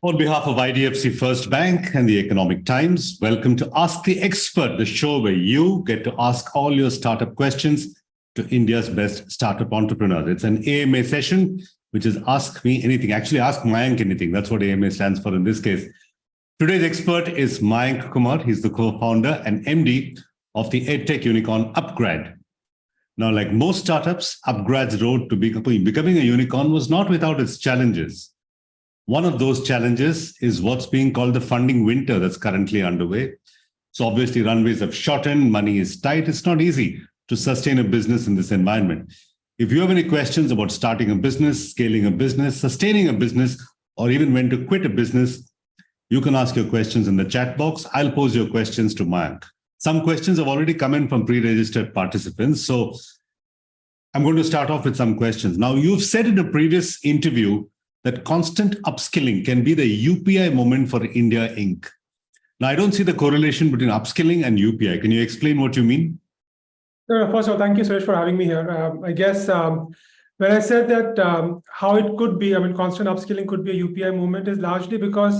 On behalf of IDFC First Bank and the Economic Times, welcome to Ask the Expert, the show where you get to ask all your startup questions to India's best startup entrepreneurs. It's an AMA session, which is Ask Me Anything. Actually, Ask Mayank Anything. That's what AMA stands for in this case. Today's expert is Mayank Kumar. He's the co-founder and MD of the edtech unicorn upGrad. Now, like most startups, upGrad's road to becoming a unicorn was not without its challenges. One of those challenges is what's being called the funding winter that's currently underway. So obviously runways have shortened, money is tight. It's not easy to sustain a business in this environment. If you have any questions about starting a business, scaling a business, sustaining a business, or even when to quit a business, you can ask your questions in the chat box. I'll pose your questions to Mayank. Some questions have already come in from pre-registered participants. So I'm going to start off with some questions. Now, you've said in a previous interview that constant upskilling can be the UPI moment for India Inc. Now, I don't see the correlation between upskilling and UPI. Can you explain what you mean? First of all, thank you, Suresh, for having me here. I guess when I said that how it could be, constant upskilling could be a UPI movement is largely because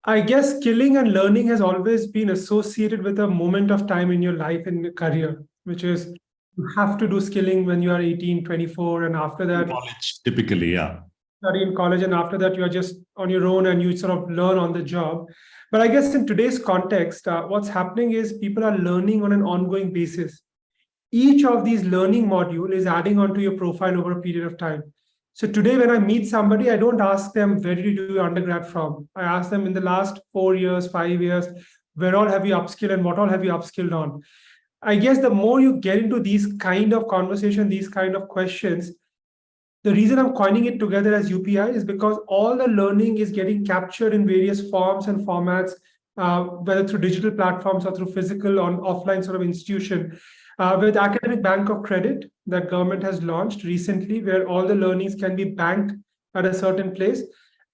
I guess skilling and learning has always been associated with a moment of time in your life and your career, which is you have to do skilling when you are 18, 24, and after that, college, typically, yeah. Study in college, and after that you are just on your own and you sort of learn on the job. But I guess in today's context, what's happening is people are learning on an ongoing basis. Each of these learning module is adding onto your profile over a period of time. So today when I meet somebody, I don't ask them, where did you do your undergrad from? I ask them, in the last 4 years, 5 years, where all have you upskilled and what all have you upskilled on? I guess the more you get into these kind of conversation, these kind of questions, the reason I'm coining it together as UPI is because all the learning is getting captured in various forms and formats, whether through digital platforms or through physical or offline sort of institution. With Academic Bank of Credit that government has launched recently, where all the learnings can be banked at a certain place,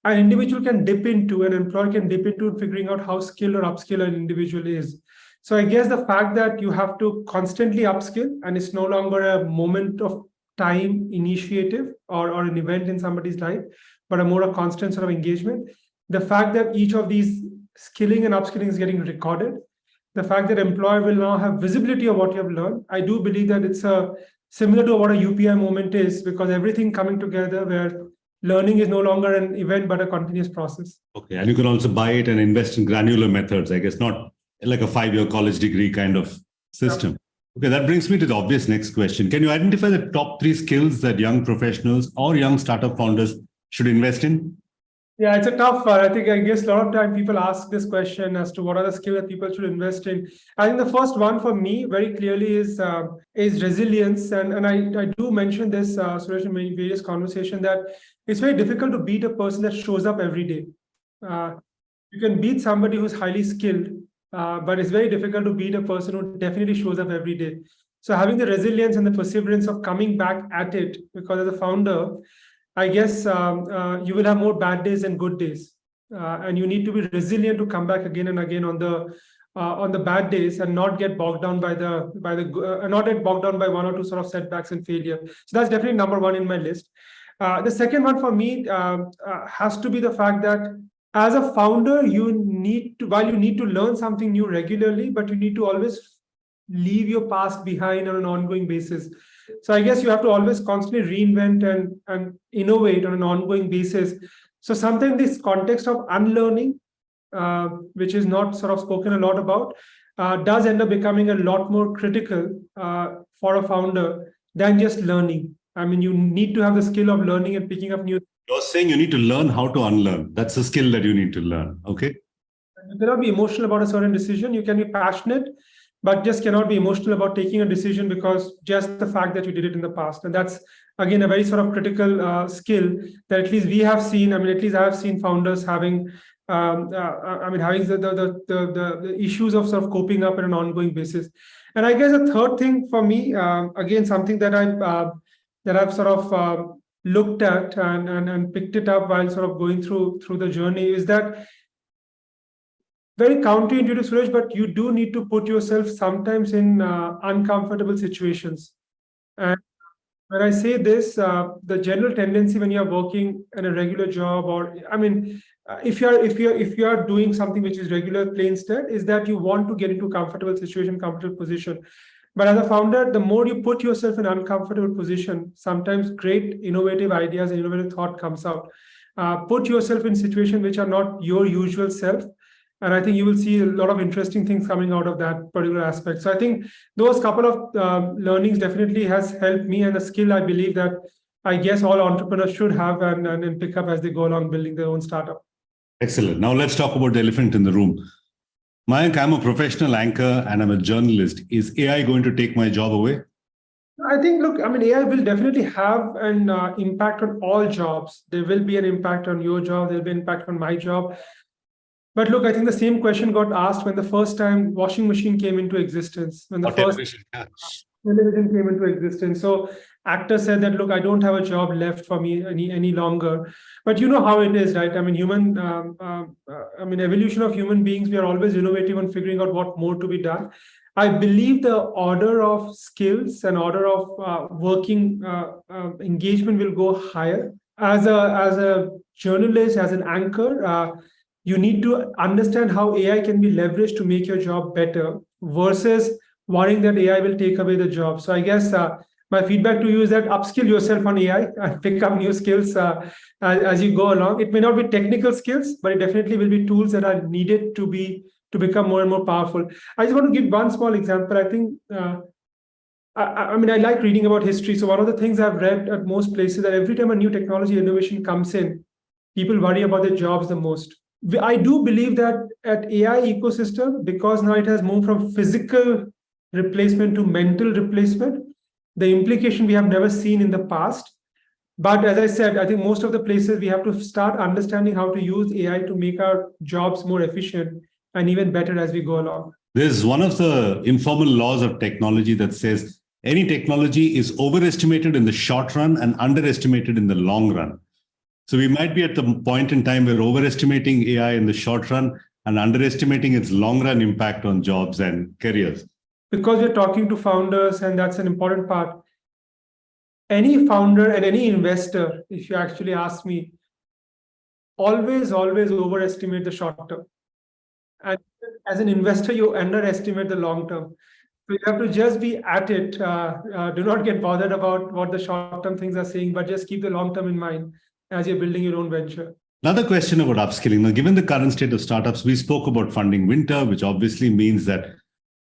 an individual can dip into, an employer can dip into figuring out how skilled or upskilled an individual is. So I guess the fact that you have to constantly upskill and it's no longer a moment of time initiative or an event in somebody's life, but a more a constant sort of engagement. The fact that each of these skilling and upskilling is getting recorded, the fact that employer will now have visibility of what you have learned, I do believe that it's similar to what a UPI moment is, because everything coming together where learning is no longer an event, but a continuous process. Okay, and you can also buy it and invest in granular methods, I guess, not like a 5-year college degree kind of system. Yeah. Okay, that brings me to the obvious next question. Can you identify the top 3 skills that young professionals or young startup founders should invest in? Yeah, it's a tough one. I guess a lot of time people ask this question as to what are the skills that people should invest in. I think the first one for me very clearly is resilience. And I do mention this, Suresh, in various conversations, that it's very difficult to beat a person that shows up every day. You can beat somebody who's highly skilled, but it's very difficult to beat a person who definitely shows up every day. So having the resilience and the perseverance of coming back at it, because as a founder, I guess you will have more bad days and good days, and you need to be resilient to come back again and again on the bad days and not get bogged down by not get bogged down by 1 or 2 sort of setbacks and failure. So that's definitely number 1 in my list. The second one for me has to be the fact that as a founder, you need to learn something new regularly, but you need to always leave your past behind on an ongoing basis. So I guess you have to always constantly reinvent and innovate on an ongoing basis. So sometimes this context of unlearning, which is not sort of spoken a lot about, does end up becoming a lot more critical for a founder than just learning. You need to have the skill of learning and picking up new. You're saying you need to learn how to unlearn. That's a skill that you need to learn. Okay. You cannot be emotional about a certain decision. You can be passionate, but just cannot be emotional about taking a decision because just the fact that you did it in the past. And that's, again, a very sort of critical skill that at least we have seen. At least I have seen founders having, having the issues of sort of coping up on an ongoing basis. And I guess the third thing for me, again, something that I've sort of looked at and picked it up while sort of going through the journey is that very counterintuitive, Suresh, but you do need to put yourself sometimes in uncomfortable situations. And when I say this, the general tendency when you're working in a regular job, or I mean, if you are doing something which is regular plain instead, is that you want to get into a comfortable situation, comfortable position. But as a founder, the more you put yourself in an uncomfortable position, sometimes great innovative ideas and innovative thought comes out. Put yourself in situations which are not your usual self, and I think you will see a lot of interesting things coming out of that particular aspect. So I think those couple of learnings definitely has helped me, and a skill I believe that I guess all entrepreneurs should have and pick up as they go along building their own startup. Excellent. Now let's talk about the elephant in the room. Mayank, I'm a professional anchor and I'm a journalist. Is AI going to take my job away? I think, look, I mean, AI will definitely have an impact on all jobs. There will be an impact on your job. There will be an impact on my job. But look, I think the same question got asked when the first time washing machine came into existence, when the Or first television? Yeah. television came into existence. So actors said that, look, I don't have a job left for me any longer. But you know how it is, right? I mean, evolution of human beings, we are always innovative and figuring out what more to be done. I believe the order of skills and order of working engagement will go higher. As a journalist, as an anchor, you need to understand how AI can be leveraged to make your job better versus worrying that AI will take away the job. So I guess my feedback to you is that upskill yourself on AI and pick up new skills as you go along. It may not be technical skills, but it definitely will be tools that are needed to become more and more powerful. I just want to give one small example. I think I mean, I like reading about history. So one of the things I've read at most places that every time a new technology innovation comes in, people worry about their jobs the most. I do believe that at AI ecosystem, because now it has moved from physical replacement to mental replacement, the implication we have never seen in the past. But as I said, I think most of the places we have to start understanding how to use AI to make our jobs more efficient and even better as we go along. There's one of the informal laws of technology that says any technology is overestimated in the short run and underestimated in the long run. So we might be at the point in time where overestimating AI in the short run and underestimating its long run impact on jobs and careers. Because we're talking to founders, and that's an important part. Any founder and any investor, if you actually ask me, always overestimate the short term. And as an investor, you underestimate the long term. So you have to just be at it. Do not get bothered about what the short term things are saying, but just keep the long term in mind as you're building your own venture. Another question about upskilling. Now, given the current state of startups, we spoke about funding winter, which obviously means that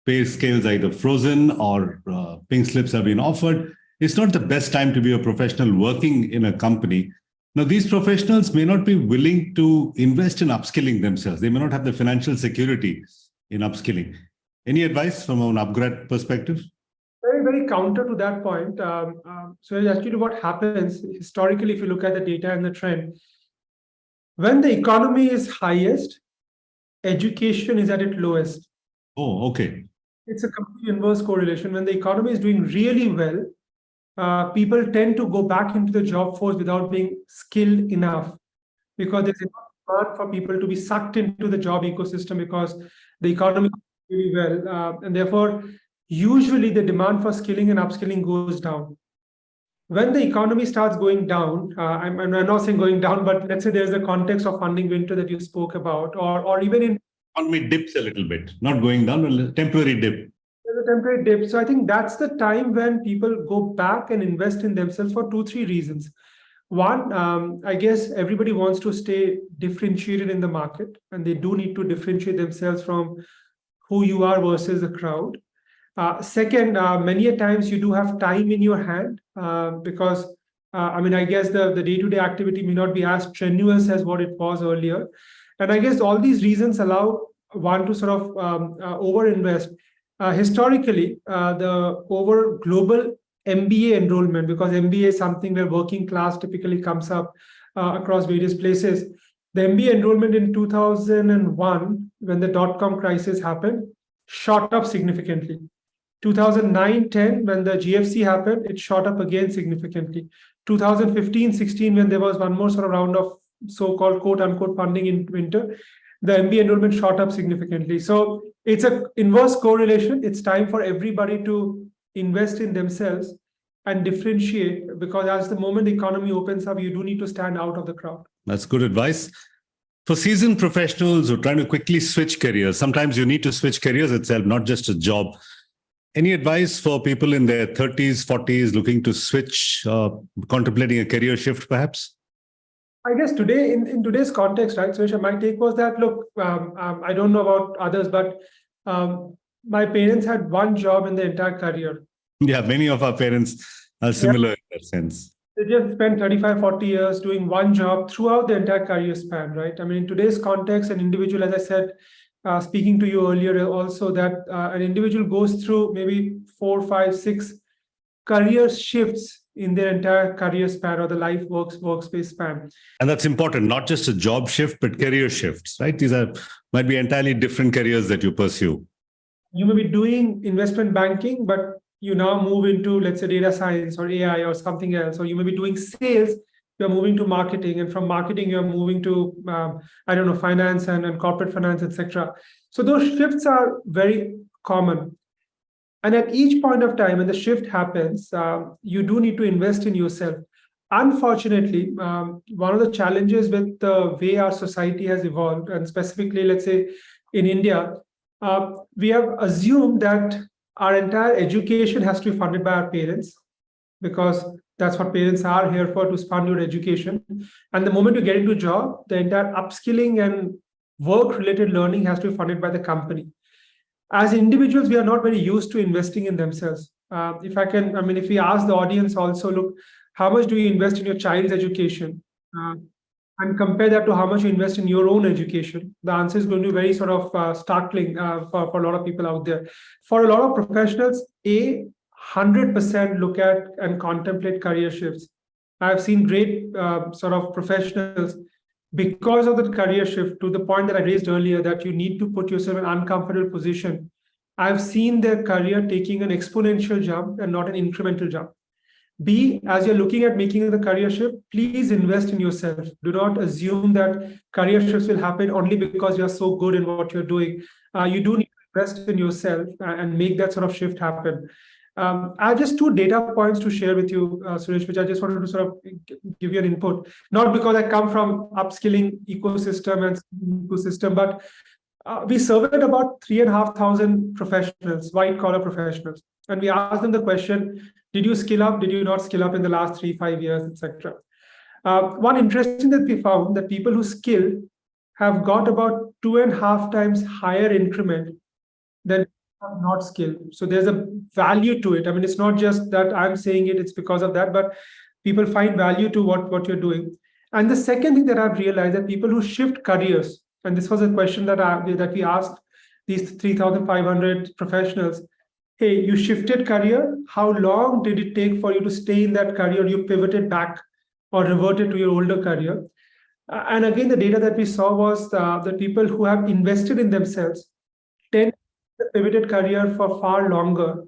pay scales are either frozen or pink slips have been offered. It's not the best time to be a professional working in a company. Now, these professionals may not be willing to invest in upskilling themselves. They may not have the financial security in upskilling. Any advice from an upGrad perspective? Very counter to that point. So actually what happens historically, if you look at the data and the trend, when the economy is highest, education is at its lowest. Oh, okay. It's a complete inverse correlation. When the economy is doing really well, people tend to go back into the job force without being skilled enough, because there's enough demand for people to be sucked into the job ecosystem because the economy is really well. And therefore, usually the demand for skilling and upskilling goes down. When the economy starts going down, I'm not saying going down, but let's say there's a context of funding winter that you spoke about, or even in economy dips a little bit, not going down, a temporary dip. There's a temporary dip. So I think that's the time when people go back and invest in themselves for 2-3 reasons. One, I guess everybody wants to stay differentiated in the market, and they do need to differentiate themselves from who you are versus the crowd. Second, many a times you do have time in your hand because, I guess the day-to-day activity may not be as strenuous as what it was earlier. And I guess all these reasons allow one to sort of over-invest. Historically, the over global MBA enrollment, because MBA is something where working class typically comes up across various places. The MBA enrollment in 2001, when the dot-com crisis happened, shot up significantly. 2009-10, when the GFC happened, it shot up again significantly. 2015-16, when there was one more sort of round of so-called quote-unquote funding in winter, the MBA enrollment shot up significantly. So it's an inverse correlation. It's time for everybody to invest in themselves and differentiate, because as the moment the economy opens up, you do need to stand out of the crowd. That's good advice. For seasoned professionals who are trying to quickly switch careers, sometimes you need to switch careers itself, not just a job. Any advice for people in their 30s, 40s looking to switch, contemplating a career shift perhaps? I guess today, in today's context, right, Suresh, my take was that, look, I don't know about others, but my parents had one job in their entire career. Yeah, many of our parents are similar in that sense. They just spent 35, 40 years doing one job throughout the entire career span, right? I mean, in today's context, an individual, as I said, speaking to you earlier also, that an individual goes through maybe 4, 5, 6 career shifts in their entire career span or the life workspace span. And that's important, not just a job shift, but career shifts, right? These might be entirely different careers that you pursue. You may be doing investment banking, but you now move into, let's say, data science or AI or something else. Or you may be doing sales, you're moving to marketing, and from marketing, you're moving to, finance and corporate finance, etc. So those shifts are very common. And at each point of time, when the shift happens, you do need to invest in yourself. Unfortunately, one of the challenges with the way our society has evolved, and specifically, let's say, in India, we have assumed that our entire education has to be funded by our parents, because that's what parents are here for, to fund your education. And the moment you get into a job, the entire upskilling and work-related learning has to be funded by the company. As individuals, we are not very used to investing in themselves. If we ask the audience also, look, how much do you invest in your child's education? And compare that to how much you invest in your own education, the answer is going to be very sort of startling for a lot of people out there. For a lot of professionals, 100% look at and contemplate career shifts. I've seen great sort of professionals, because of the career shift, to the point that I raised earlier, that you need to put yourself in an uncomfortable position. I've seen their career taking an exponential jump and not an incremental jump. B, as you're looking at making the career shift, please invest in yourself. Do not assume that career shifts will happen only because you're so good in what you're doing. You do need to invest in yourself and make that sort of shift happen. I have just 2 data points to share with you, Suresh, which I just wanted to sort of give you an input. Not because I come from upskilling ecosystem and ecosystem, but we surveyed about 3,500 professionals, white-collar professionals. And we asked them the question, did you skill up? Did you not skill up in the last 3-5 years, etc.? One interesting that we found, that people who skill have got about 2.5 times higher increment than have not skilled. So there's a value to it. I mean, it's not just that I'm saying it's because of that, but people find value to what you're doing. And the second thing that I've realized, that people who shift careers, and this was a question that we asked these 3,500 professionals, hey, you shifted career. How long did it take for you to stay in that career? You pivoted back or reverted to your older career. And again, the data that we saw was the people who have invested in themselves tend to pivoted career for far longer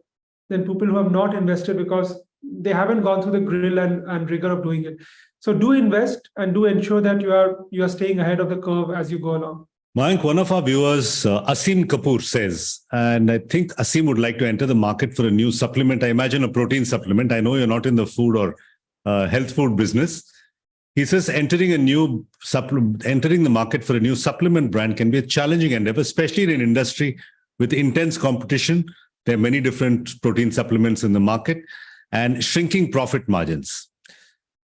than people who have not invested, because they haven't gone through the grill and rigor of doing it. So do invest and do ensure that you are staying ahead of the curve as you go along. Mayank, one of our viewers, Asim Kapoor, says, and I think Asim would like to enter the market for a new supplement. I imagine a protein supplement. I know you're not in the food or health food business. He says entering the market for a new supplement brand can be a challenging endeavor, especially in an industry with intense competition. There are many different protein supplements in the market and shrinking profit margins.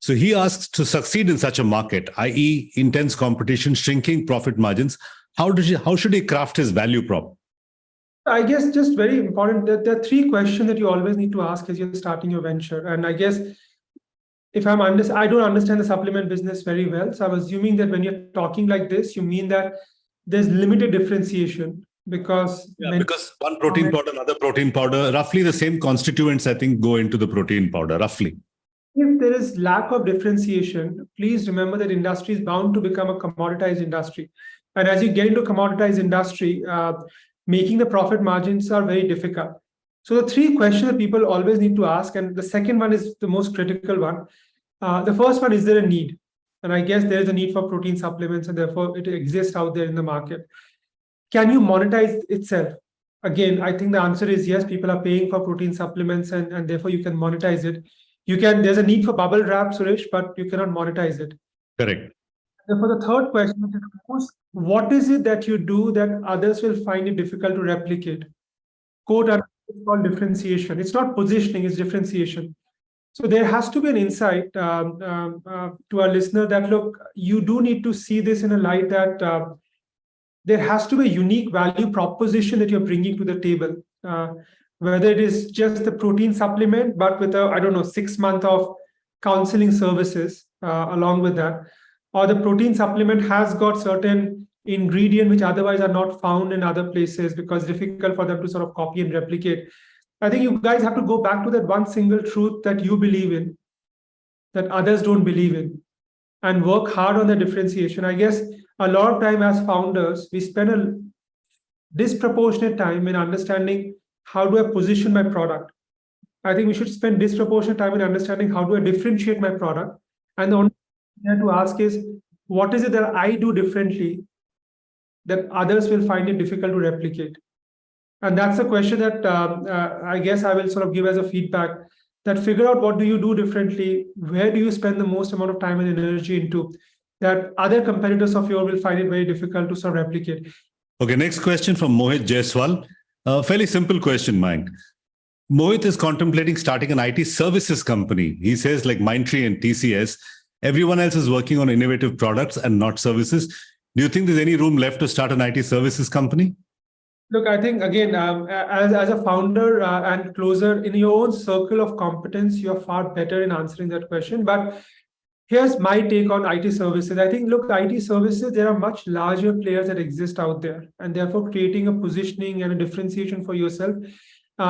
So he asks, to succeed in such a market, i.e. intense competition, shrinking profit margins, how should he craft his value prop? I guess just very important, that there are 3 questions that you always need to ask as you're starting your venture. And I guess I don't understand the supplement business very well. So I'm assuming that when you're talking like this, you mean that there's limited differentiation, because one protein powder, another protein powder, roughly the same constituents, I think, go into the protein powder, roughly. If there is lack of differentiation, please remember that industry is bound to become a commoditized industry. And as you get into commoditized industry, making the profit margins are very difficult. So the 3 questions that people always need to ask, and the second one is the most critical one. The first one, is there a need? And I guess there is a need for protein supplements, and therefore it exists out there in the market. Can you monetize itself? again, I think the answer is yes, people are paying for protein supplements and therefore you can monetize it. There's a need for bubble wrap, Suresh, but you cannot monetize it. Correct. And for the third question, which is, of course, what is it that you do that others will find it difficult to replicate? Quote, it's called differentiation. It's not positioning, it's differentiation. So there has to be an insight to our listener that, look, you do need to see this in a light that there has to be a unique value proposition that you're bringing to the table. Whether it is just the protein supplement, but with a, I don't know, 6 month of counseling services along with that, or the protein supplement has got certain ingredient which otherwise are not found in other places because it's difficult for them to sort of copy and replicate. I think you guys have to go back to that one single truth that you believe in, that others don't believe in, and work hard on the differentiation. I guess a lot of time as founders, we spend a disproportionate time in understanding how do I position my product. I think we should spend disproportionate time in understanding how do I differentiate my product. And the only thing I have to ask is, what is it that I do differently that others will find it difficult to replicate? And that's a question that I guess I will sort of give as a feedback, that figure out what do you do differently, where do you spend the most amount of time and energy into, that other competitors of yours will find it very difficult to sort of replicate. Okay, next question from Mohit Jaiswal. Fairly simple question, Mayank. Mohit is contemplating starting an IT services company. He says, like Mindtree and TCS, everyone else is working on innovative products and not services. Do you think there's any room left to start an IT services company? Look, I think, again, as a founder and closer in your own circle of competence, you're far better in answering that question. But here's my take on IT services. I think, look, IT services, there are much larger players that exist out there. And therefore, creating a positioning and a differentiation for yourself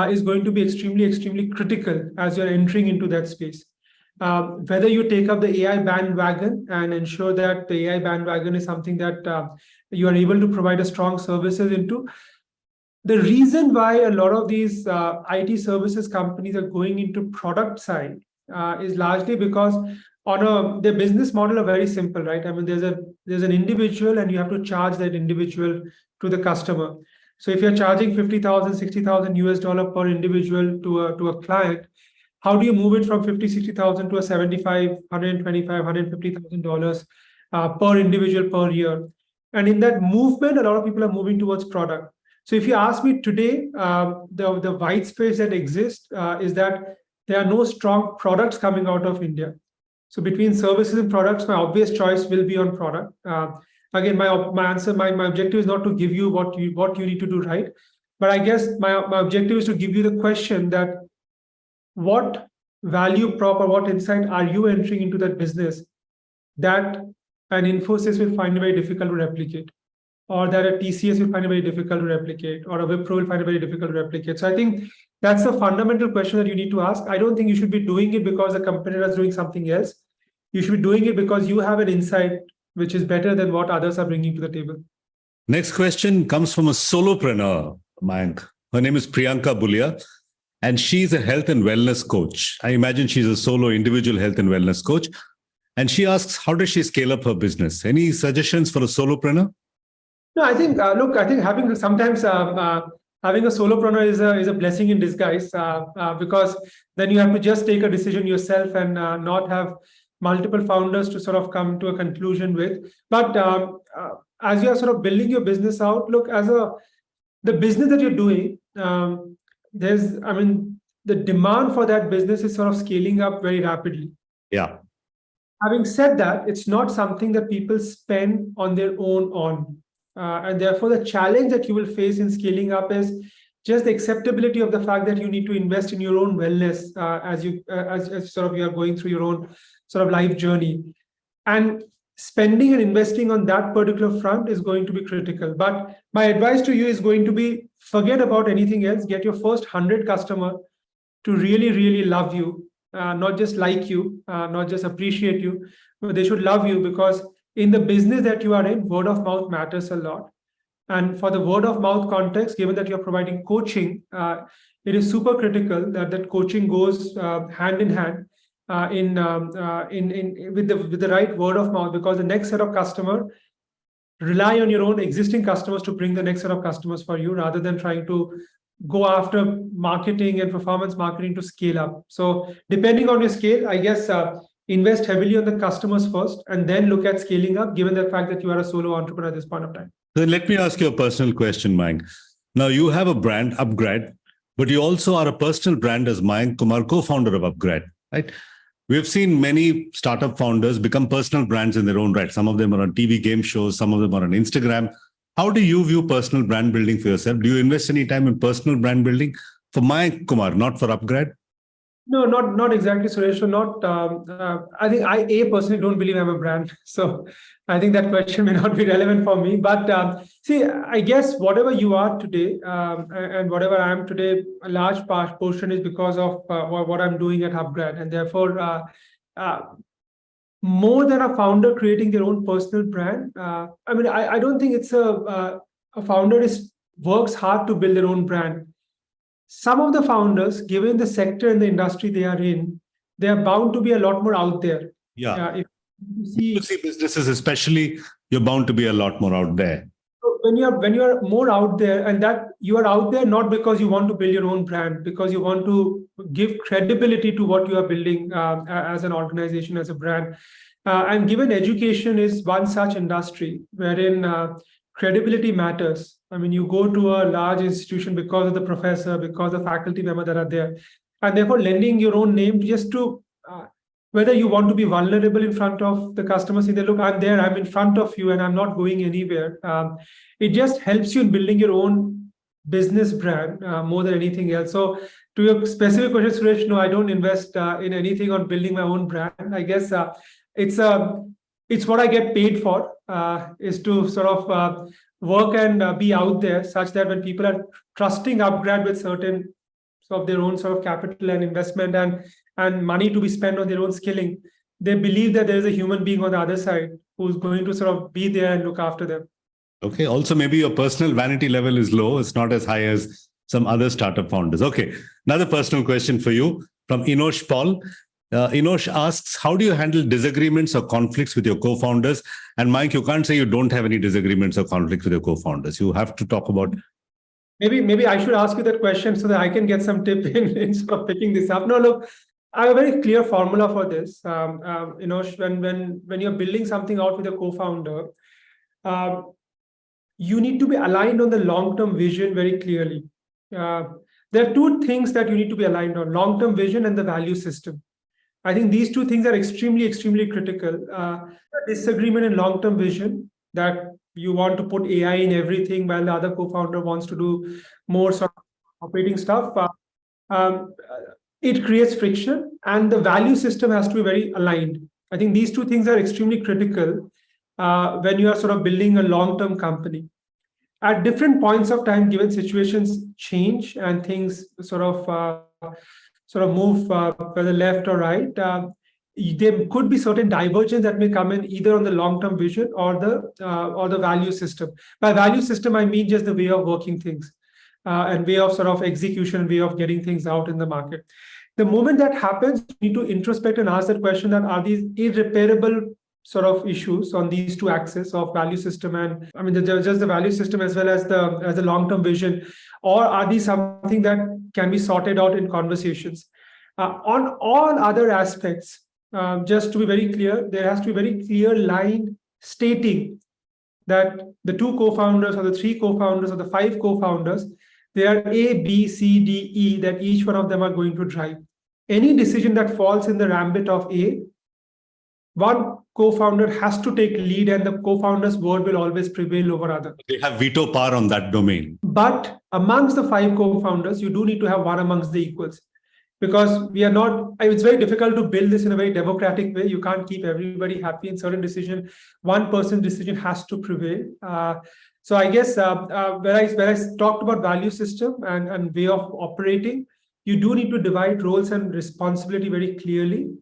is going to be extremely, extremely critical as you're entering into that space. Whether you take up the AI bandwagon and ensure that the AI bandwagon is something that you are able to provide a strong services into. The reason why a lot of these IT services companies are going into product side is largely because their business model are very simple, right? I mean, there's an individual and you have to charge that individual to the customer. So if you're charging 50,000, 60,000 US dollar per individual to a client, how do you move it from 50, 60,000 to a 75, 125, $150,000 per individual per year? And in that movement, a lot of people are moving towards product. So if you ask me today, the white space that exists is that there are no strong products coming out of India. So between services and products, my obvious choice will be on product. Again, my objective is not to give you what you need to do right, but I guess my objective is to give you the question that what value prop or what insight are you entering into that business that an Infosys will find it very difficult to replicate, or that a TCS will find it very difficult to replicate, or a Wipro will find it very difficult to replicate. So I think that's the fundamental question that you need to ask. I don't think you should be doing it because the competitor is doing something else. You should be doing it because you have an insight which is better than what others are bringing to the table. Next question comes from a solopreneur, Mayank. Her name is Priyanka Bulia, and she's a health and wellness coach. I imagine she's a solo individual health and wellness coach. And she asks, how does she scale up her business? Any suggestions for a solopreneur? No, I think, look, I think having a solopreneur is a blessing in disguise because then you have to just take a decision yourself and not have multiple founders to sort of come to a conclusion with. But as you are sort of building your business out, look, the business that you're doing, the demand for that business is sort of scaling up very rapidly. Yeah. Having said that, it's not something that people spend on their own on. And therefore, the challenge that you will face in scaling up is just the acceptability of the fact that you need to invest in your own wellness as you are going through your own sort of life journey. And spending and investing on that particular front is going to be critical. But my advice to you is going to be, forget about anything else. Get your first 100 customers to really, really love you, not just like you, not just appreciate you, but they should love you, because in the business that you are in, word of mouth matters a lot. And for the word of mouth context, given that you're providing coaching, it is super critical that coaching goes hand in hand with the right word of mouth, because the next set of customer rely on your own existing customers to bring the next set of customers for you, rather than trying to go after marketing and performance marketing to scale up. So depending on your scale, I guess invest heavily on the customers first and then look at scaling up, given the fact that you are a solo entrepreneur at this point of time. Then let me ask you a personal question, Mayank. Now you have a brand, upGrad, but you also are a personal brand as Mayank Kumar, co-founder of upGrad, right? We've seen many startup founders become personal brands in their own right. Some of them are on TV game shows, some of them are on Instagram. How do you view personal brand building for yourself? Do you invest any time in personal brand building for Mayank Kumar, not for upGrad? No, not exactly, Suresh. So not. I think I personally don't believe I'm a brand. So I think that question may not be relevant for me. But see, I guess whatever you are today and whatever I am today, a large portion is because of what I'm doing at upGrad, and therefore, more than a founder creating their own personal brand. I mean, I don't think it's a founder works hard to build their own brand. Some of the founders, given the sector and the industry they are in, they are bound to be a lot more out there. Yeah. If you see businesses, especially, you're bound to be a lot more out there. when you are more out there, and that you are out there not because you want to build your own brand, because you want to give credibility to what you are building as an organization, as a brand. And given education is one such industry wherein credibility matters. I mean, you go to a large institution because of the professor, because of faculty member that are there, and therefore lending your own name just to whether you want to be vulnerable in front of the customers, say, look, I'm there, I'm in front of you, and I'm not going anywhere. It just helps you in building your own business brand more than anything else. So, to your specific question, Suresh, no, I don't invest in anything on building my own brand. I guess it's what I get paid for, is to sort of work and be out there, such that when people are trusting upGrad with certain of their own sort of capital and investment and money to be spent on their own skilling, they believe that there is a human being on the other side who's going to sort of be there and look after them. Okay. Also, maybe your personal vanity level is low. It's not as high as some other startup founders. Okay. Another personal question for you from Inosh Paul. Inosh asks, how do you handle disagreements or conflicts with your co-founders? And Mike, you can't say you don't have any disagreements or conflicts with your co-founders. You have to talk about. Maybe I should ask you that question so that I can get some tip in sort of picking this up. No, look, I have a very clear formula for this. Inosh, when you're building something out with a co-founder, you need to be aligned on the long-term vision very clearly. There are two things that you need to be aligned on: long-term vision and the value system. I think these two things are extremely, extremely critical. Disagreement in long-term vision, that you want to put AI in everything while the other co-founder wants to do more sort of operating stuff. It creates friction, and the value system has to be very aligned. I think these two things are extremely critical when you are sort of building a long-term company. At different points of time, given situations change and things sort of move whether left or right, there could be certain divergence that may come in either on the long-term vision or the value system. By value system, I mean just the way of working things and way of sort of execution, way of getting things out in the market. The moment that happens, you need to introspect and ask that question: that are these irreparable sort of issues on these two axes of value system and just the value system as well as the long-term vision, or are these something that can be sorted out in conversations? On all other aspects, just to be very clear, there has to be very clear line stating that the two co-founders or the three co-founders or the five co-founders, they are A, B, C, D, E, that each one of them are going to drive. Any decision that falls in the ambit of A, one co-founder has to take lead, and the co-founder's word will always prevail over other. They have veto power on that domain. But amongst the five co-founders, you do need to have one amongst the equals. Because we are not, it's very difficult to build this in a very democratic way. You can't keep everybody happy in certain decision. One person's decision has to prevail. So I guess where I talked about value system and way of operating, you do need to divide roles and responsibility very clearly,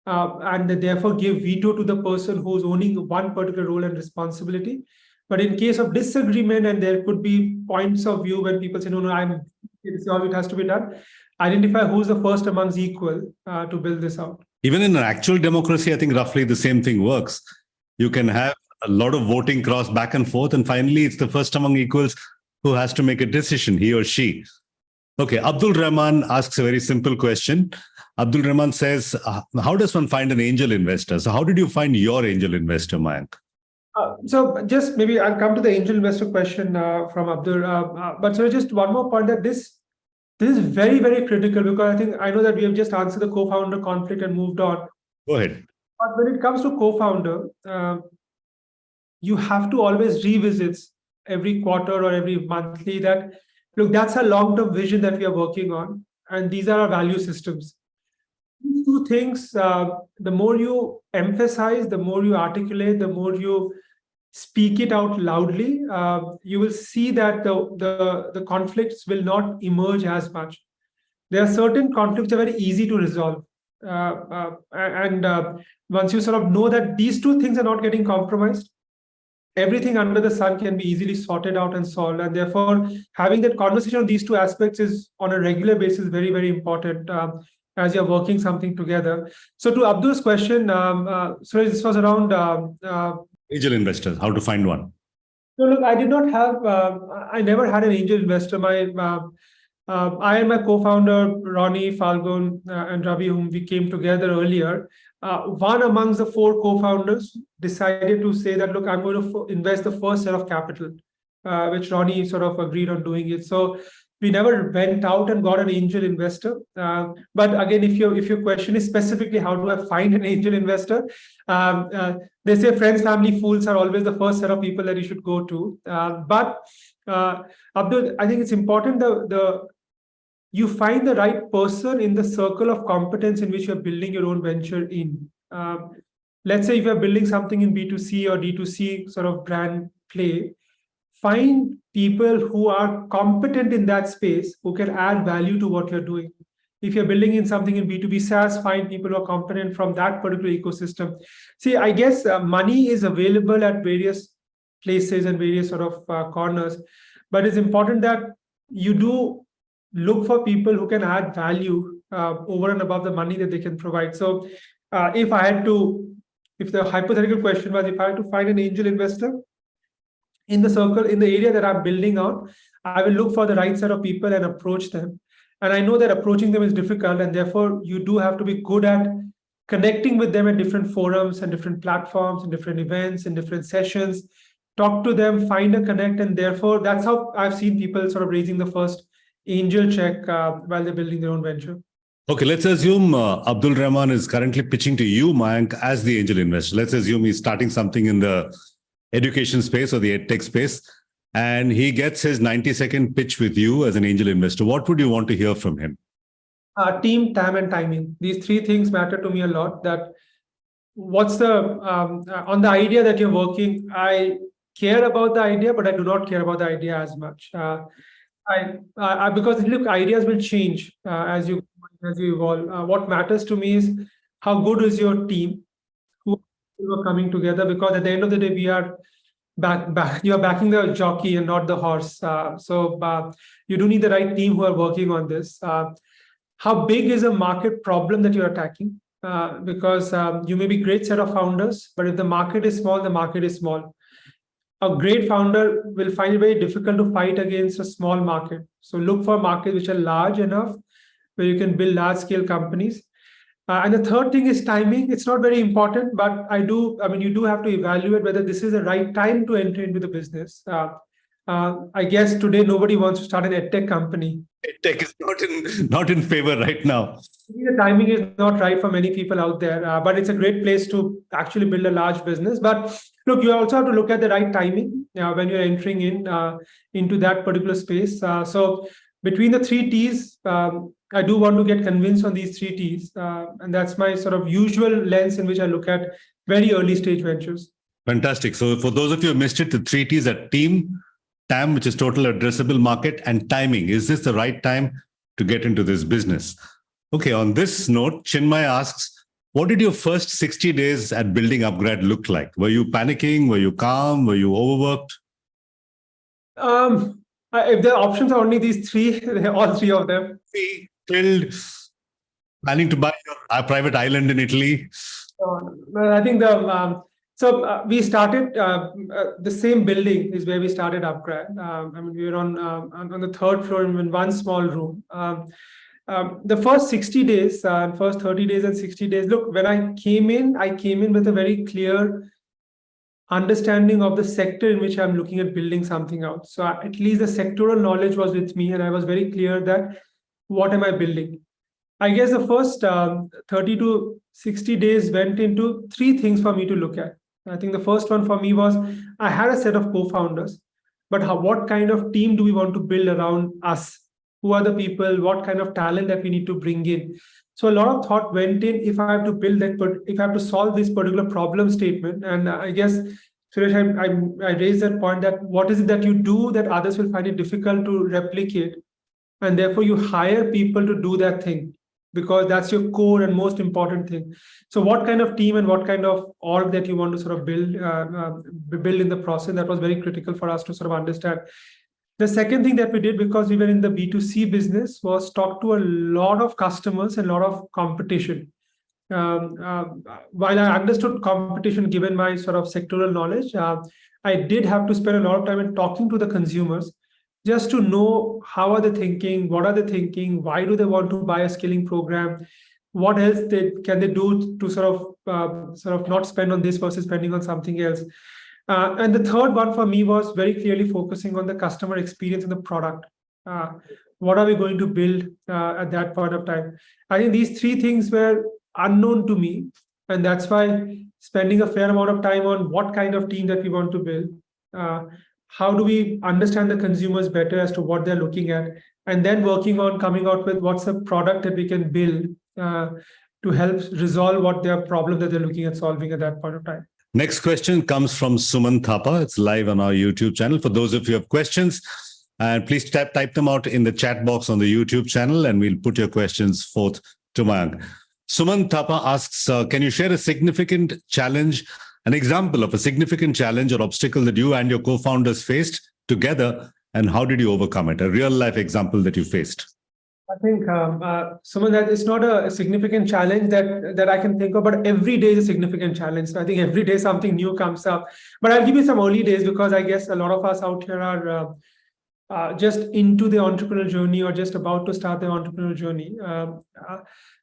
and therefore give veto to the person who's owning one particular role and responsibility. But in case of disagreement, and there could be points of view when people say, no, it's how it has to be done. Identify who's the first amongst equal to build this out. Even in an actual democracy, I think roughly the same thing works. You can have a lot of voting cross back and forth. And finally, it's the first among equals who has to make a decision, he or she. Okay, Abdul Rahman asks a very simple question. Abdul Rahman says, how does one find an angel investor? So how did you find your angel investor, Mayank? So just maybe I'll come to the angel investor question from Abdul. But so just one more point that this is very, very critical, because I know that we have just answered the co-founder conflict and moved on. Go ahead. But when it comes to co-founder, you have to always revisit every quarter or every monthly that, look, that's a long-term vision that we are working on. And these are our value systems. These two things, the more you emphasize, the more you articulate, the more you speak it out loudly, you will see that the conflicts will not emerge as much. There are certain conflicts that are very easy to resolve. Once you sort of know that these two things are not getting compromised, everything under the sun can be easily sorted out and solved. And therefore, having that conversation on these two aspects is on a regular basis very, very important as you're working something together. So to Abdul's question, so this was around angel investors, how to find one? No, look, I did not have, I never had an angel investor. I and my co-founder, Ronnie, Falgun, and Ravi, whom we came together earlier, one amongst the four co-founders decided to say that, look, I'm going to invest the first set of capital, which Ronnie sort of agreed on doing it. So we never went out and got an angel investor. But again, if your question is specifically how do I find an angel investor, they say friends, family, fools are always the first set of people that you should go to. But Abdul, I think it's important you find the right person in the circle of competence in which you're building your own venture in. Let's say if you're building something in B2C or D2C sort of brand play, find people who are competent in that space, who can add value to what you're doing. If you're building in something in B2B SaaS, find people who are competent from that particular ecosystem. See, I guess money is available at various places and various sort of corners, but it's important that you do look for people who can add value over and above the money that they can provide. So if the hypothetical question was, if I had to find an angel investor in the circle, in the area that I'm building out, I will look for the right set of people and approach them. And I know that approaching them is difficult, and therefore you do have to be good at connecting with them at different forums and different platforms and different events and different sessions. Talk to them, find a connect, and therefore that's how I've seen people sort of raising the first angel check while they're building their own venture. Okay, let's assume Abdul Rahman is currently pitching to you, Mayank, as the angel investor. Let's assume he's starting something in the education space or the edtech space, and he gets his 90-second pitch with you as an angel investor. What would you want to hear from him? Team, time, and timing. These three things matter to me a lot. That what's the on the idea that you're working, I care about the idea, but I do not care about the idea as much. Because look, ideas will change as you evolve. What matters to me is how good is your team, who are coming together. Because at the end of the day, we are you are backing the jockey and not the horse. So you do need the right team who are working on this. How big is a market problem that you're attacking? Because you may be a great set of founders, but if the market is small, the market is small. A great founder will find it very difficult to fight against a small market. So look for markets which are large enough where you can build large-scale companies. And the third thing is timing. It's not very important, but you do have to evaluate whether this is the right time to enter into the business. I guess today nobody wants to start an edtech company. Edtech is not in favor right now. The timing is not right for many people out there, but it's a great place to actually build a large business. But look, you also have to look at the right timing when you're entering into that particular space. So between the three T's, I do want to get convinced on these three T's. And that's my sort of usual lens in which I look at very early stage ventures. Fantastic. So for those of you who missed it, the three T's are team, TAM, which is total addressable market, and timing. Is this the right time to get into this business? Okay, on this note, Chinmay asks, what did your first 60 days at building upGrad look like? Were you panicking? Were you calm? Were you overworked? If the options are only these three, all three of them. Chilled, planning to buy a private island in Italy? I think We started the same building is where we started upGrad. We were on the third floor in one small room. The first 60 days, first 30 days and 60 days. Look, when I came in with a very clear understanding of the sector in which I'm looking at building something out. So at least the sectoral knowledge was with me, and I was very clear that what am I building. I guess the first 30 to 60 days went into three things for me to look at. I think the first one for me was I had a set of co-founders, but what kind of team do we want to build around us? Who are the people? What kind of talent that we need to bring in? So a lot of thought went in. If I have to build that, but if I have to solve this particular problem statement, and I guess Suresh, I raised that point that what is it that you do that others will find it difficult to replicate, and therefore you hire people to do that thing, because that's your core and most important thing. So what kind of team and what kind of org that you want to sort of build in the process, that was very critical for us to sort of understand. The second thing that we did, because we were in the B2C business, was talk to a lot of customers and a lot of competition. While I understood competition given my sort of sectoral knowledge, I did have to spend a lot of time in talking to the consumers, just to know how are they thinking, what are they thinking, why do they want to buy a skilling program, what else can they do to sort of not spend on this versus spending on something else. And the third one for me was very clearly focusing on the customer experience and the product. What are we going to build at that point of time? I think these three things were unknown to me, and that's why spending a fair amount of time on what kind of team that we want to build, how do we understand the consumers better as to what they're looking at, and then working on coming out with what's the product that we can build to help resolve what their problem that they're looking at solving at that point of time. Next question comes from Suman Thapa. It's live on our YouTube channel. For those of you who have questions, and please type them out in the chat box on the YouTube channel, and we'll put your questions forth to Mayank. Suman Thapa asks, can you share a significant challenge, an example of a significant challenge or obstacle that you and your co-founders faced together, and how did you overcome it? A real life example that you faced. I think, Suman, that it's not a significant challenge that I can think of, but every day is a significant challenge. So I think every day something new comes up. But I'll give you some early days, because I guess a lot of us out here are just into the entrepreneurial journey or just about to start the entrepreneurial journey.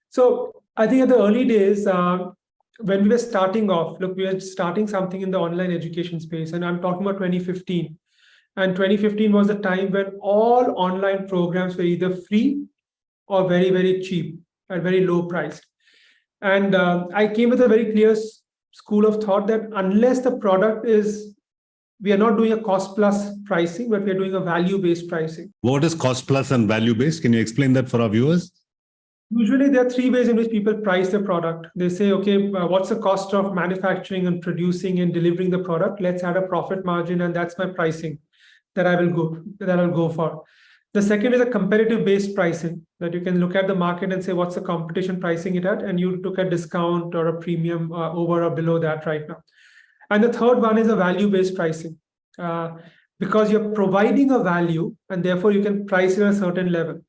So I think at the early days, when we were starting off, look, we were starting something in the online education space, and I'm talking about 2015. And 2015 was the time when all online programs were either free or very, very cheap at very low price. And I came with a very clear school of thought that unless the product is, we are not doing a cost plus pricing, but we are doing a value-based pricing. What is cost plus and value-based? Can you explain that for our viewers? Usually there are three ways in which people price the product. They say, okay, what's the cost of manufacturing and producing and delivering the product? Let's add a profit margin, and that's my pricing that I will go for. The second is a competitive based pricing, that you can look at the market and say, what's the competition pricing it at? And you look at discount or a premium over or below that right now. And the third one is a value based pricing, because you're providing a value and therefore you can price it at a certain level.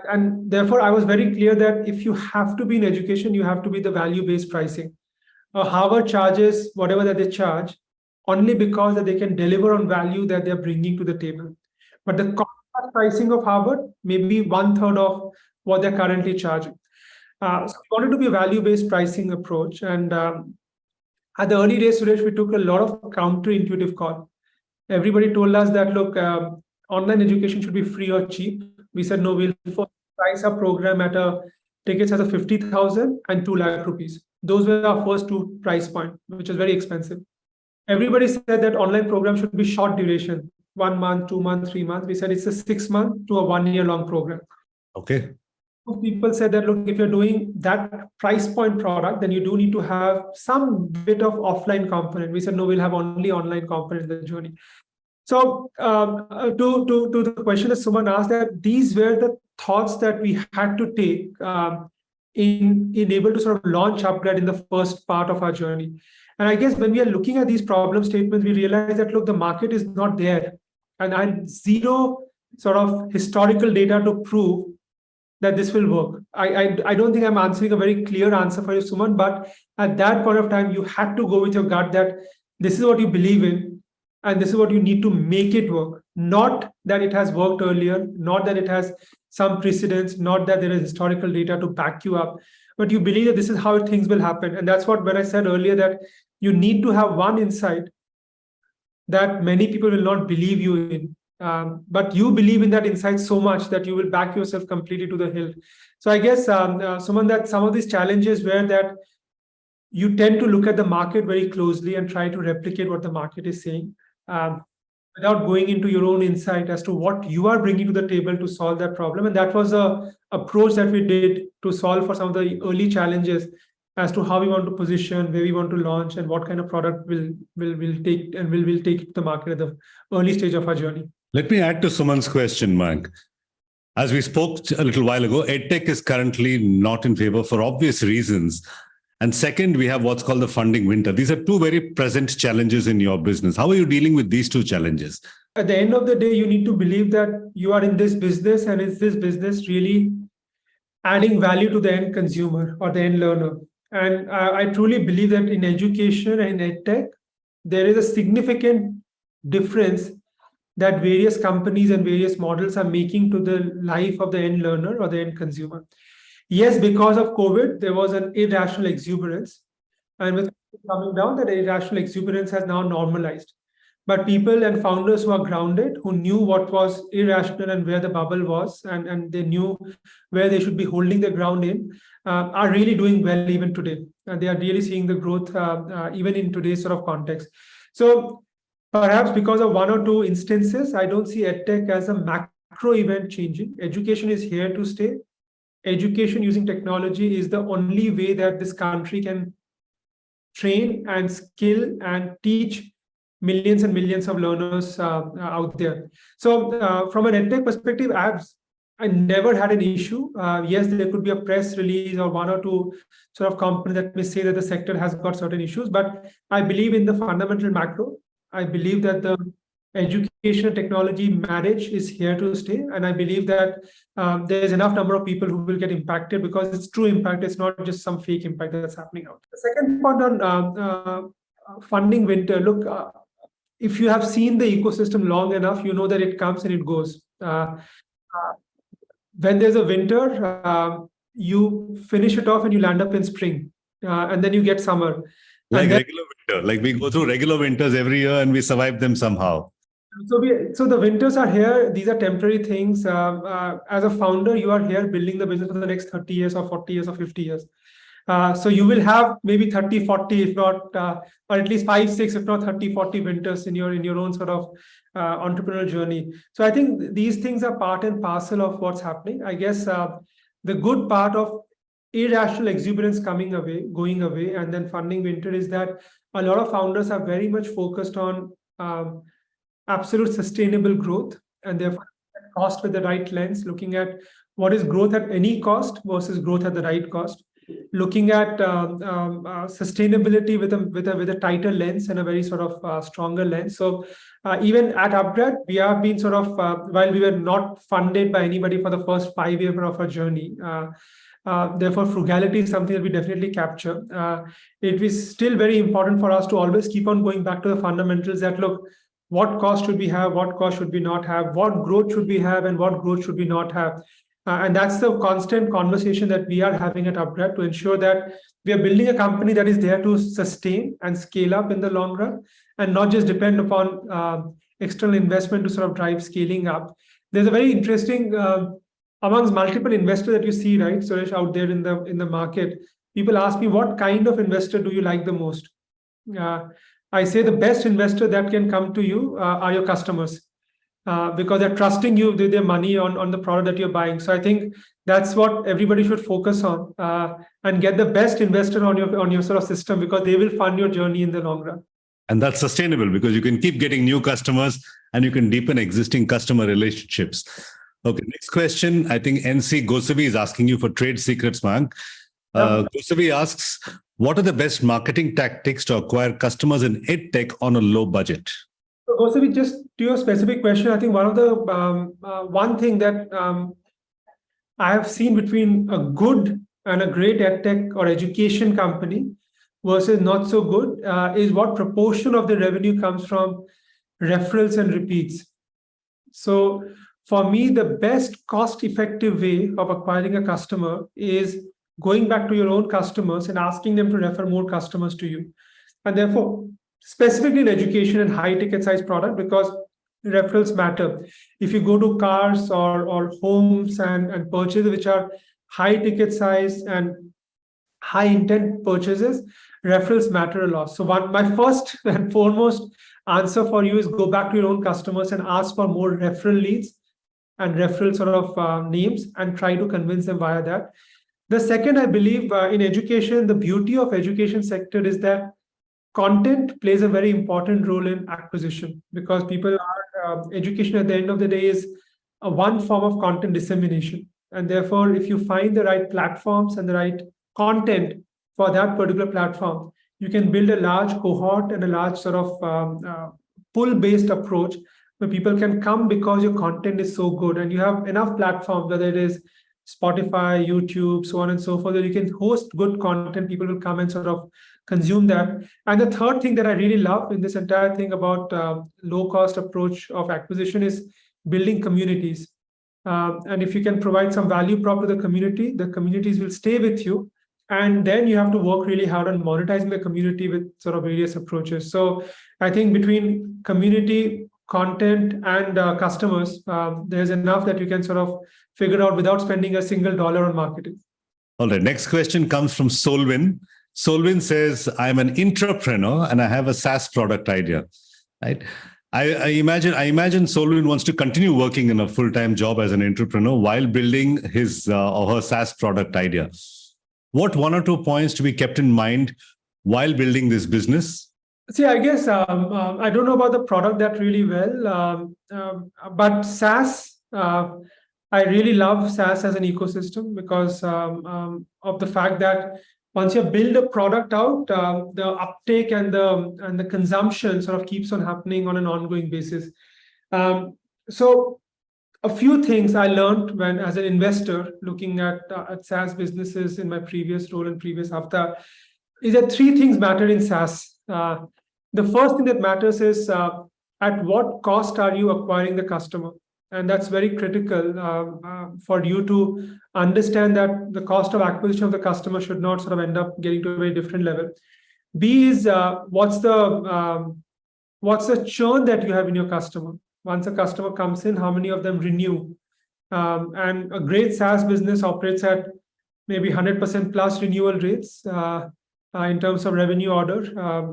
And therefore, I was very clear that if you have to be in education, you have to be the value-based pricing. Harvard charges whatever that they charge only because that they can deliver on value that they're bringing to the table. But the cost pricing of Harvard may be 1/3 of what they're currently charging. So we wanted to be a value-based pricing approach. And at the early days, Suresh, we took a lot of counterintuitive call. Everybody told us that, look, online education should be free or cheap. We said, no, we'll price our program at tickets as a 50,000 and 2 lakh rupees. Those were our first two price points, which is very expensive. Everybody said that online program should be short duration, 1 month, 2 months, 3 months. We said it's a 6 month to a 1 year long program. Okay. People said that, look, if you're doing that price point product, then you do need to have some bit of offline component. We said, no, we'll have only online component in the journey. So to the question that Suman asked, that these were the thoughts that we had to take in able to sort of launch upGrad in the first part of our journey. And I guess when we are looking at these problem statements, we realize that, look, the market is not there. And I had zero sort of historical data to prove that this will work. I don't think I'm answering a very clear answer for you, Suman, but at that point of time, you had to go with your gut that this is what you believe in, and this is what you need to make it work. Not that it has worked earlier, not that it has some precedence, not that there is historical data to back you up, but you believe that this is how things will happen. And that's what, when I said earlier, that you need to have one insight that many people will not believe you in. But you believe in that insight so much that you will back yourself completely to the hill. So I guess, Suman, that some of these challenges where that you tend to look at the market very closely and try to replicate what the market is saying, without going into your own insight as to what you are bringing to the table to solve that problem. And that was the approach that we did to solve for some of the early challenges as to how we want to position, where we want to launch, and what kind of product will take and will take it to the market at the early stage of our journey. Let me add to Suman's question, Mayank. As we spoke a little while ago, EdTech is currently not in favor for obvious reasons. And second, we have what's called the funding winter. These are two very present challenges in your business. How are you dealing with these two challenges? At the end of the day, you need to believe that you are in this business, and is this business really adding value to the end consumer or the end learner? And I truly believe that in education and EdTech, there is a significant difference that various companies and various models are making to the life of the end learner or the end consumer. Yes, because of COVID, there was an irrational exuberance. And with coming down, that irrational exuberance has now normalized. But people and founders who are grounded, who knew what was irrational and where the bubble was, and they knew where they should be holding the ground in, are really doing well even today. And they are really seeing the growth even in today's sort of context. So perhaps because of one or two instances, I don't see EdTech as a macro event changing. Education is here to stay. Education using technology is the only way that this country can train and skill and teach millions and millions of learners out there. So from an EdTech perspective, I never had an issue. Yes, there could be a press release or one or two sort of companies that may say that the sector has got certain issues, but I believe in the fundamental macro. I believe that the education and technology marriage is here to stay. And I believe that there's enough number of people who will get impacted because it's true impact. It's not just some fake impact that's happening out. The second point on funding winter, look, if you have seen the ecosystem long enough, you know that it comes and it goes. When there's a winter, you finish it off and you land up in spring, and then you get summer. Like regular winter, like we go through regular winters every year and we survive them somehow. So the winters are here. These are temporary things. As a founder, you are here building the business for the next 30 years or 40 years or 50 years. So you will have maybe 30, 40, if not, or at least 5, 6, if not 30, 40 winters in your own sort of entrepreneurial journey. So I think these things are part and parcel of what's happening. I guess the good part of irrational exuberance going away, and then funding winter is that a lot of founders are very much focused on absolute sustainable growth, and therefore cost with the right lens, looking at what is growth at any cost versus growth at the right cost, looking at sustainability with a tighter lens and a very sort of stronger lens. So even at upGrad, we have been sort of, while we were not funded by anybody for the first 5 years of our journey, therefore frugality is something that we definitely capture. It is still very important for us to always keep on going back to the fundamentals that, look, what cost should we have, what cost should we not have, what growth should we have, and what growth should we not have. And that's the constant conversation that we are having at upGrad to ensure that we are building a company that is there to sustain and scale up in the long run, and not just depend upon external investment to sort of drive scaling up. There's a very interesting, amongst multiple investors that you see, right, Suresh, out there in the market, people ask me, what kind of investor do you like the most? I say the best investor that can come to you are your customers. Because they're trusting you with their money on the product that you're buying. So I think that's what everybody should focus on, and get the best investor on your sort of system, because they will fund your journey in the long run. And that's sustainable because you can keep getting new customers and you can deepen existing customer relationships. Okay, next question. I think NC Gosavi is asking you for trade secrets, Mayank. Gosavi asks, what are the best marketing tactics to acquire customers in EdTech on a low budget? So Gosavi, just to your specific question, I think one of the one thing that I have seen between a good and a great edtech or education company versus not so good is what proportion of the revenue comes from referrals and repeats. So for me, the best cost-effective way of acquiring a customer is going back to your own customers and asking them to refer more customers to you. And therefore, specifically in education and high ticket size product, because referrals matter. If you go to cars or homes and purchases which are high ticket size and high intent purchases, referrals matter a lot. So my first and foremost answer for you is go back to your own customers and ask for more referral leads and referral sort of names and try to convince them via that. The second, I believe in education, the beauty of education sector is that content plays a very important role in acquisition, because people are education at the end of the day is one form of content dissemination. And therefore, if you find the right platforms and the right content for that particular platform, you can build a large cohort and a large sort of pull-based approach where people can come because your content is so good and you have enough platforms, whether it is Spotify, YouTube, so on and so forth, that you can host good content, people will come and sort of consume that. And the third thing that I really love in this entire thing about low-cost approach of acquisition is building communities. And if you can provide some value prop to the communities will stay with you. And then you have to work really hard on monetizing the community with sort of various approaches. So I think between community, content, and customers, there's enough that you can sort of figure out without spending a single dollar on marketing. All right. Next question comes from Solvin. Solvin says, I'm an entrepreneur and I have a SaaS product idea. Right? I imagine Solvin wants to continue working in a full-time job as an entrepreneur while building his or her SaaS product idea. What one or two points to be kept in mind while building this business? See, I guess I don't know about the product that really well, but SaaS, I really love SaaS as an ecosystem because of the fact that once you build a product out, the uptake and the consumption sort of keeps on happening on an ongoing basis. So a few things I learned when, as an investor, looking at SaaS businesses in my previous role and previous avatar, is that three things matter in SaaS. The first thing that matters is at what cost are you acquiring the customer? And that's very critical for you to understand that the cost of acquisition of the customer should not sort of end up getting to a very different level. B is what's the churn that you have in your customer? Once a customer comes in, how many of them renew? And a great SaaS business operates at maybe 100% plus renewal rates in terms of revenue order.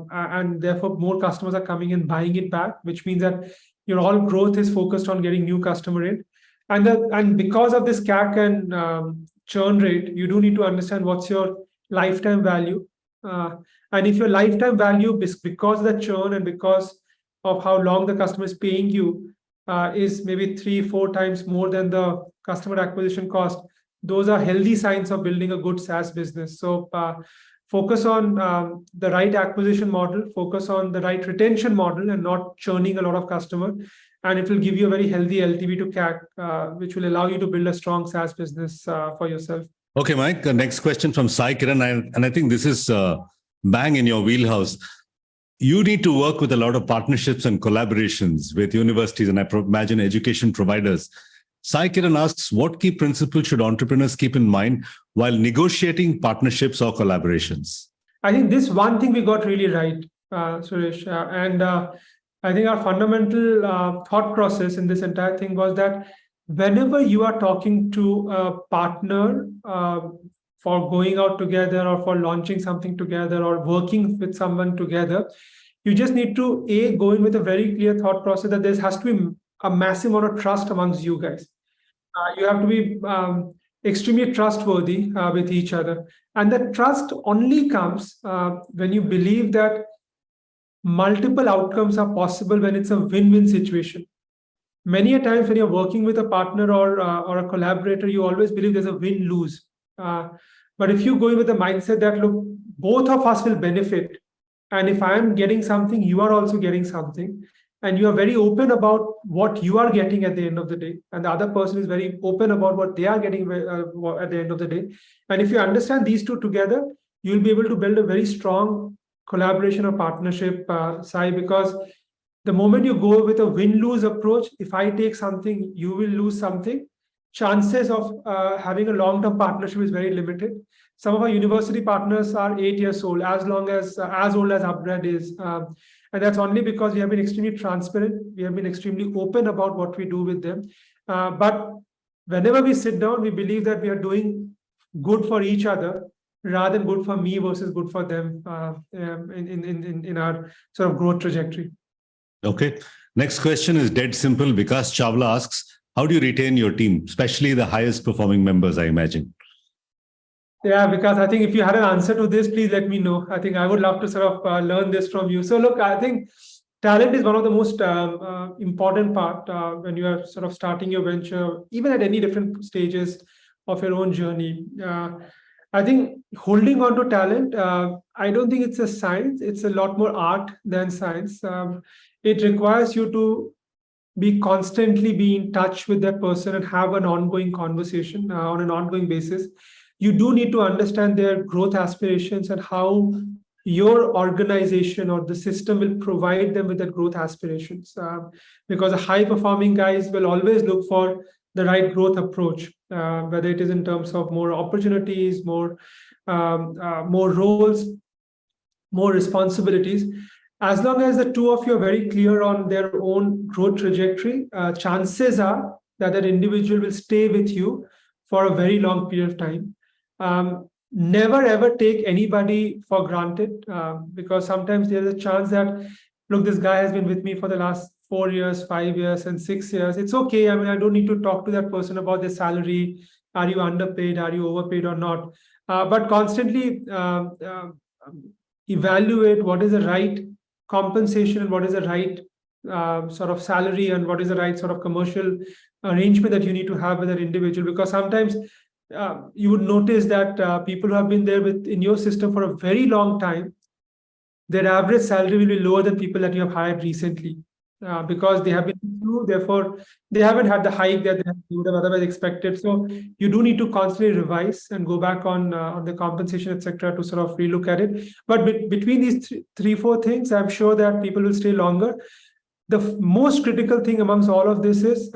And therefore, more customers are coming in, buying it back, which means that your all growth is focused on getting new customer in. And because of this CAC and churn rate, you do need to understand what's your lifetime value. And if your lifetime value, because of the churn and because of how long the customer is paying you, is maybe 3-4 times more than the customer acquisition cost, those are healthy signs of building a good SaaS business. So focus on the right acquisition model, focus on the right retention model and not churning a lot of customer. And it will give you a very healthy LTV to CAC, which will allow you to build a strong SaaS business for yourself. Okay, Mike, the next question from Sai Kiran, and I think this is bang in your wheelhouse. You need to work with a lot of partnerships and collaborations with universities and I imagine education providers. Sai Kiran asks, what key principles should entrepreneurs keep in mind while negotiating partnerships or collaborations? I think this one thing we got really right, Suresh. And I think our fundamental thought process in this entire thing was that whenever you are talking to a partner for going out together or for launching something together or working with someone together, you just need to go in with a very clear thought process that there has to be a massive amount of trust amongst you guys. You have to be extremely trustworthy with each other. And that trust only comes when you believe that multiple outcomes are possible when it's a win-win situation. Many a times when you're working with a partner or a collaborator, you always believe there's a win-lose. But if you go in with the mindset that, look, both of us will benefit. And if I'm getting something, you are also getting something. and you are very open about what you are getting at the end of the day, and the other person is very open about what they are getting at the end of the day, and if you understand these two together, you'll be able to build a very strong collaboration or partnership, Sai, because the moment you go with a win-lose approach, if I take something, you will lose something, chances of having a long-term partnership is very limited. Some of our university partners are 8 years old, as old as upGrad is. And that's only because we have been extremely transparent. We have been extremely open about what we do with them. But whenever we sit down, we believe that we are doing good for each other rather than good for me versus good for them in our sort of growth trajectory. Okay. Next question is dead simple. Vikas Chawla asks, how do you retain your team, especially the highest performing members, I imagine? Yeah, because I think if you had an answer to this, please let me know. I think I would love to sort of learn this from you. So look, I think talent is one of the most important part when you are sort of starting your venture, even at any different stages of your own journey. I think holding on to talent, I don't think it's a science. It's a lot more art than science. It requires you to be in touch with that person and have an ongoing conversation on an ongoing basis. You do need to understand their growth aspirations and how your organization or the system will provide them with that growth aspirations. Because the high performing guys will always look for the right growth approach, whether it is in terms of more opportunities, more roles, more responsibilities. As long as the two of you are very clear on their own growth trajectory, chances are that that individual will stay with you for a very long period of time. Never ever take anybody for granted, because sometimes there's a chance that, look, this guy has been with me for the last 4 years, 5 years, and 6 years. It's okay. I mean, I don't need to talk to that person about their salary. Are you underpaid? Are you overpaid or not? But constantly evaluate what is the right compensation and what is the right sort of salary and what is the right sort of commercial arrangement that you need to have with that individual. Because sometimes you would notice that people who have been there in your system for a very long time, their average salary will be lower than people that you have hired recently, because they have been through, therefore they haven't had the hike that they would have otherwise expected. So you do need to constantly revise and go back on the compensation, etc., to sort of relook at it. But between these three, four things, I'm sure that people will stay longer. The most critical thing amongst all of this is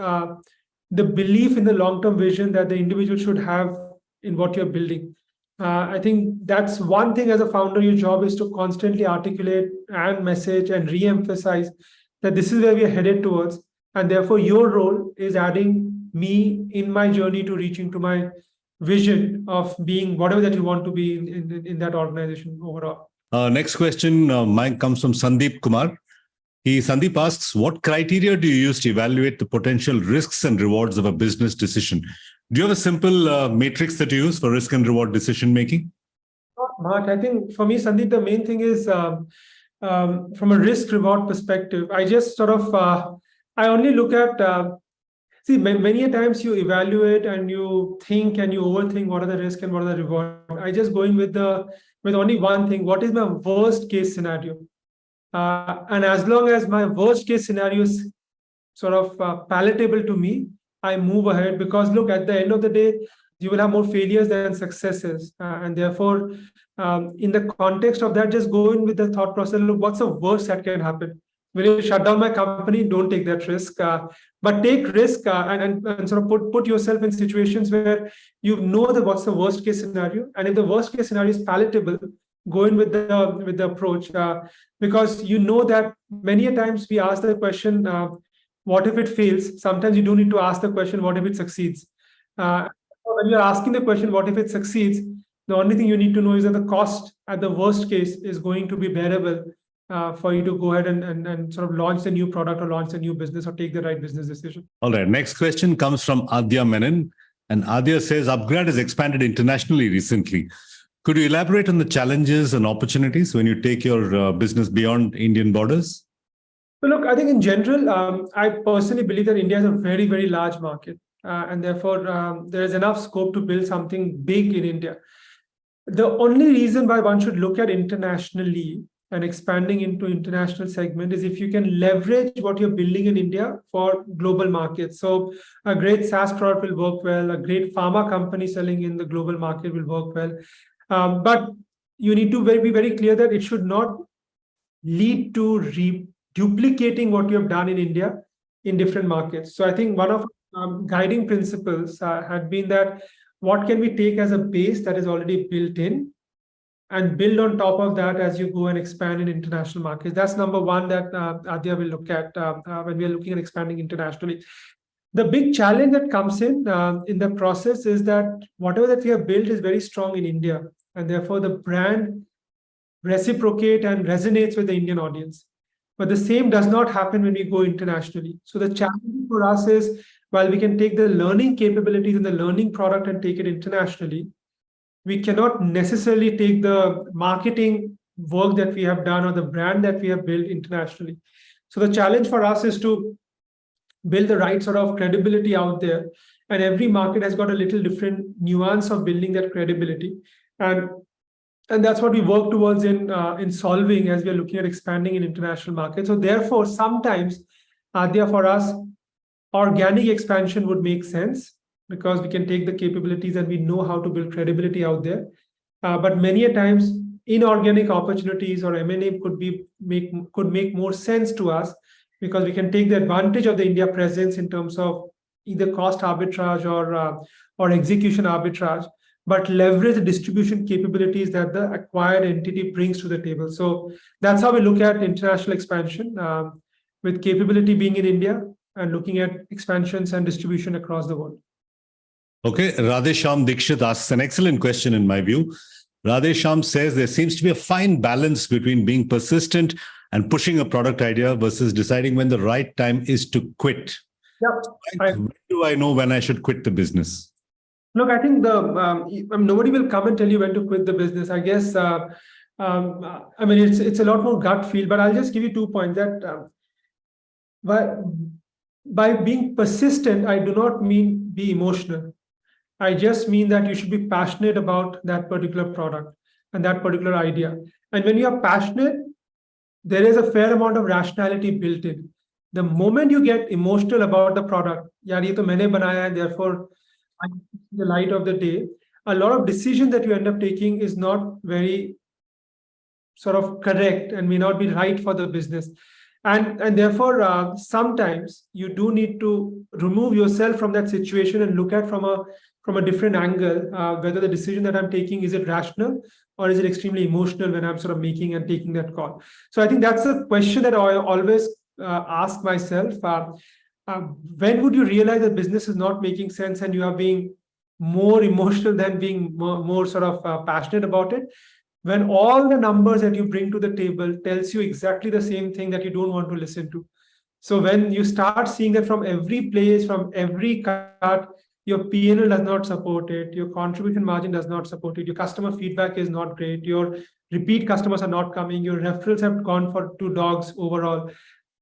the belief in the long-term vision that the individual should have in what you're building. I think that's one thing as a founder. Your job is to constantly articulate and message and re-emphasize that this is where we are headed towards, and therefore your role is adding me in my journey to reaching to my vision of being whatever that you want to be in that organization overall. Next question, Mayank, comes from Sandeep Kumar. Sandeep asks, what criteria do you use to evaluate the potential risks and rewards of a business decision? Do you have a simple matrix that you use for risk and reward decision making? Mark, I think for me, Sandeep, the main thing is from a risk reward perspective, I just sort of I only look at see, many a times you evaluate and you think and you overthink what are the risk and what are the reward. I just go in with only one thing: what is my worst case scenario? And as long as my worst case scenario is sort of palatable to me, I move ahead. Because look, at the end of the day, you will have more failures than successes, and therefore, in the context of that, just go in with the thought process: look, what's the worst that can happen? Will you shut down my company? Don't take that risk. But take risk and sort of put yourself in situations where you know that what's the worst case scenario, and if the worst case scenario is palatable, go in with the approach, because you know that many a times we ask the question, what if it fails? Sometimes you do need to ask the question, what if it succeeds? When you're asking the question, what if it succeeds, the only thing you need to know is that the cost at the worst case is going to be bearable for you to go ahead and sort of launch the new product or launch the new business or take the right business decision. All right. Next question comes from Adya Menon. And Adya says, upGrad has expanded internationally recently. Could you elaborate on the challenges and opportunities when you take your business beyond Indian borders? So look, I think in general, I personally believe that India is a very, very large market. And therefore, there is enough scope to build something big in India. The only reason why one should look at internationally and expanding into international segment is if you can leverage what you're building in India for global markets. So a great SaaS product will work well, a great pharma company selling in the global market will work well. But you need to be very clear that it should not lead to duplicating what you have done in India in different markets. So I think one of guiding principles had been that what can we take as a base that is already built in and build on top of that as you go and expand in international markets. That's number one that Adya will look at when we are looking at expanding internationally. The big challenge that comes in the process is that whatever that we have built is very strong in India, and therefore the brand reciprocate and resonates with the Indian audience. But the same does not happen when we go internationally. So the challenge for us is, while we can take the learning capabilities and the learning product and take it internationally, we cannot necessarily take the marketing work that we have done or the brand that we have built internationally. So the challenge for us is to build the right sort of credibility out there. And every market has got a little different nuance of building that credibility. And that's what we work towards in solving as we are looking at expanding in international markets. So therefore, sometimes, Adya, for us, organic expansion would make sense because we can take the capabilities and we know how to build credibility out there. But many a times, inorganic opportunities or M&A could make more sense to us because we can take the advantage of the India presence in terms of either cost arbitrage or execution arbitrage, but leverage the distribution capabilities that the acquired entity brings to the table. So that's how we look at international expansion, with capability being in India and looking at expansions and distribution across the world. Okay, Radhesham Dikshit asks an excellent question in my view. Radhesham says there seems to be a fine balance between being persistent and pushing a product idea versus deciding when the right time is to quit. Yep. When do I know when I should quit the business? Look, I think nobody will come and tell you when to quit the business. I guess, I mean, it's a lot more gut feel, but I'll just give you 2 points that by being persistent, I do not mean be emotional. I just mean that you should be passionate about that particular product and that particular idea. And when you are passionate, there is a fair amount of rationality built in. The moment you get emotional about the product, yaar ye to maine banaya hai, therefore I see the light of the day, a lot of decisions that you end up taking is not very sort of correct and may not be right for the business. And therefore, sometimes you do need to remove yourself from that situation and look at from a different angle, whether the decision that I'm taking, is it rational or is it extremely emotional when I'm sort of making and taking that call? So I think that's a question that I always ask myself. When would you realize that business is not making sense and you are being more emotional than being more sort of passionate about it? When all the numbers that you bring to the table tells you exactly the same thing that you don't want to listen to. So when you start seeing that from every place, from every cut, your P&L does not support it, your contribution margin does not support it, your customer feedback is not great, your repeat customers are not coming, your referrals have gone for 2 dogs overall,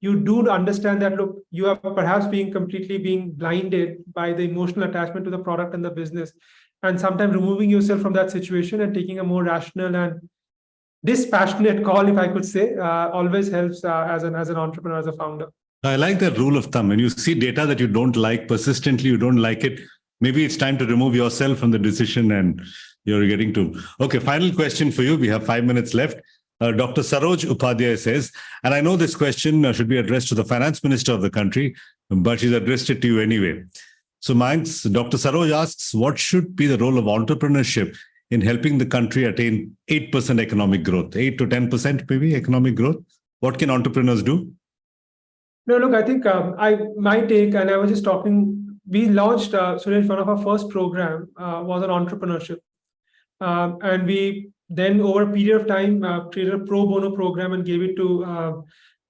you do understand that, look, you are perhaps completely being blinded by the emotional attachment to the product and the business. And sometimes removing yourself from that situation and taking a more rational and dispassionate call, if I could say, always helps as an entrepreneur, as a founder. I like that rule of thumb. When you see data that you don't like, persistently you don't like it, maybe it's time to remove yourself from the decision and you're getting to. Okay, final question for you. We have 5 minutes left. Dr. Saroj Upadhyay says, and I know this question should be addressed to the finance minister of the country, but she's addressed it to you anyway. So Dr. Saroj asks, what should be the role of entrepreneurship in helping the country attain 8% economic growth, 8 to 10% maybe economic growth? What can entrepreneurs do? No, look, I think my take, and I was just talking, we launched, Suresh, one of our first program was on entrepreneurship. And we then over a period of time created a pro bono program and gave it to,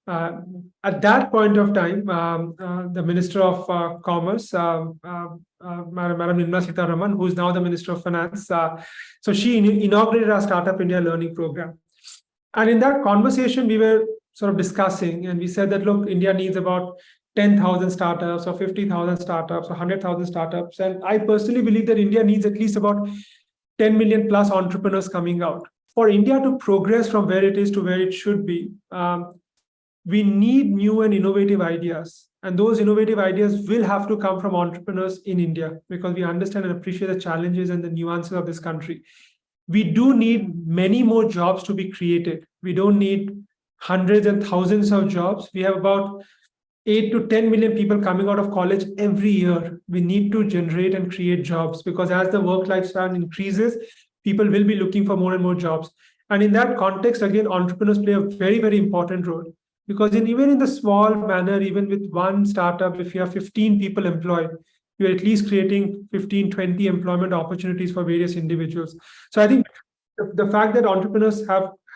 at that point of time, the Minister of Commerce, Madam Nirmala Sitharaman, who is now the Minister of Finance. So she inaugurated our Startup India Learning Program. And in that conversation, we were sort of discussing, and we said that, look, India needs about 10,000 startups or 50,000 startups or 100,000 startups. And I personally believe that India needs at least about 10 million plus entrepreneurs coming out for India to progress from where it is to where it should be, we need new and innovative ideas. And those innovative ideas will have to come from entrepreneurs in India, because we understand and appreciate the challenges and the nuances of this country. We do need many more jobs to be created. We don't need hundreds and thousands of jobs. We have about 8 to 10 million people coming out of college every year. We need to generate and create jobs, because as the work lifespan increases, people will be looking for more and more jobs. And in that context, again, entrepreneurs play a very, very important role. Because even in the small manner, even with one startup, if you have 15 people employed, you're at least creating 15, 20 employment opportunities for various individuals. So I think the fact that entrepreneurs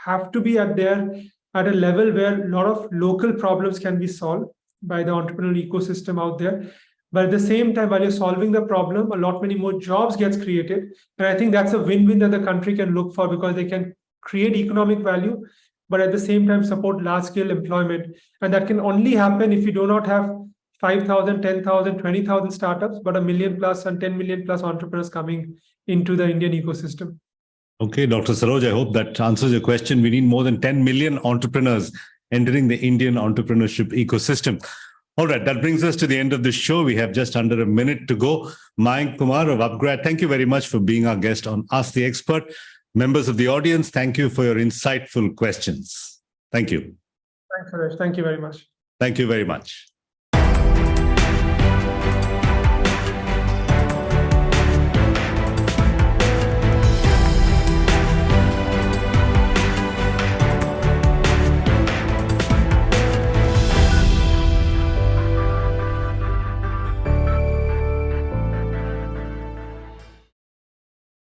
have to be at a level where a lot of local problems can be solved by the entrepreneurial ecosystem out there. But at the same time, while you're solving the problem, a lot many more jobs gets created. And I think that's a win-win that the country can look for, because they can create economic value, but at the same time support large-scale employment. And that can only happen if you do not have 5,000, 10,000, 20,000 startups, but 1 million plus and 10 million plus entrepreneurs coming into the Indian ecosystem. Okay, Dr. Saroj, I hope that answers your question. We need more than 10 million entrepreneurs entering the Indian entrepreneurship ecosystem. All right, that brings us to the end of the show. We have just under a minute to go. Mayank Kumar of upGrad, thank you very much for being our guest on Ask the Expert. Members of the audience, thank you for your insightful questions. Thank you. Thanks, Suresh. Thank you very much. Thank you very much.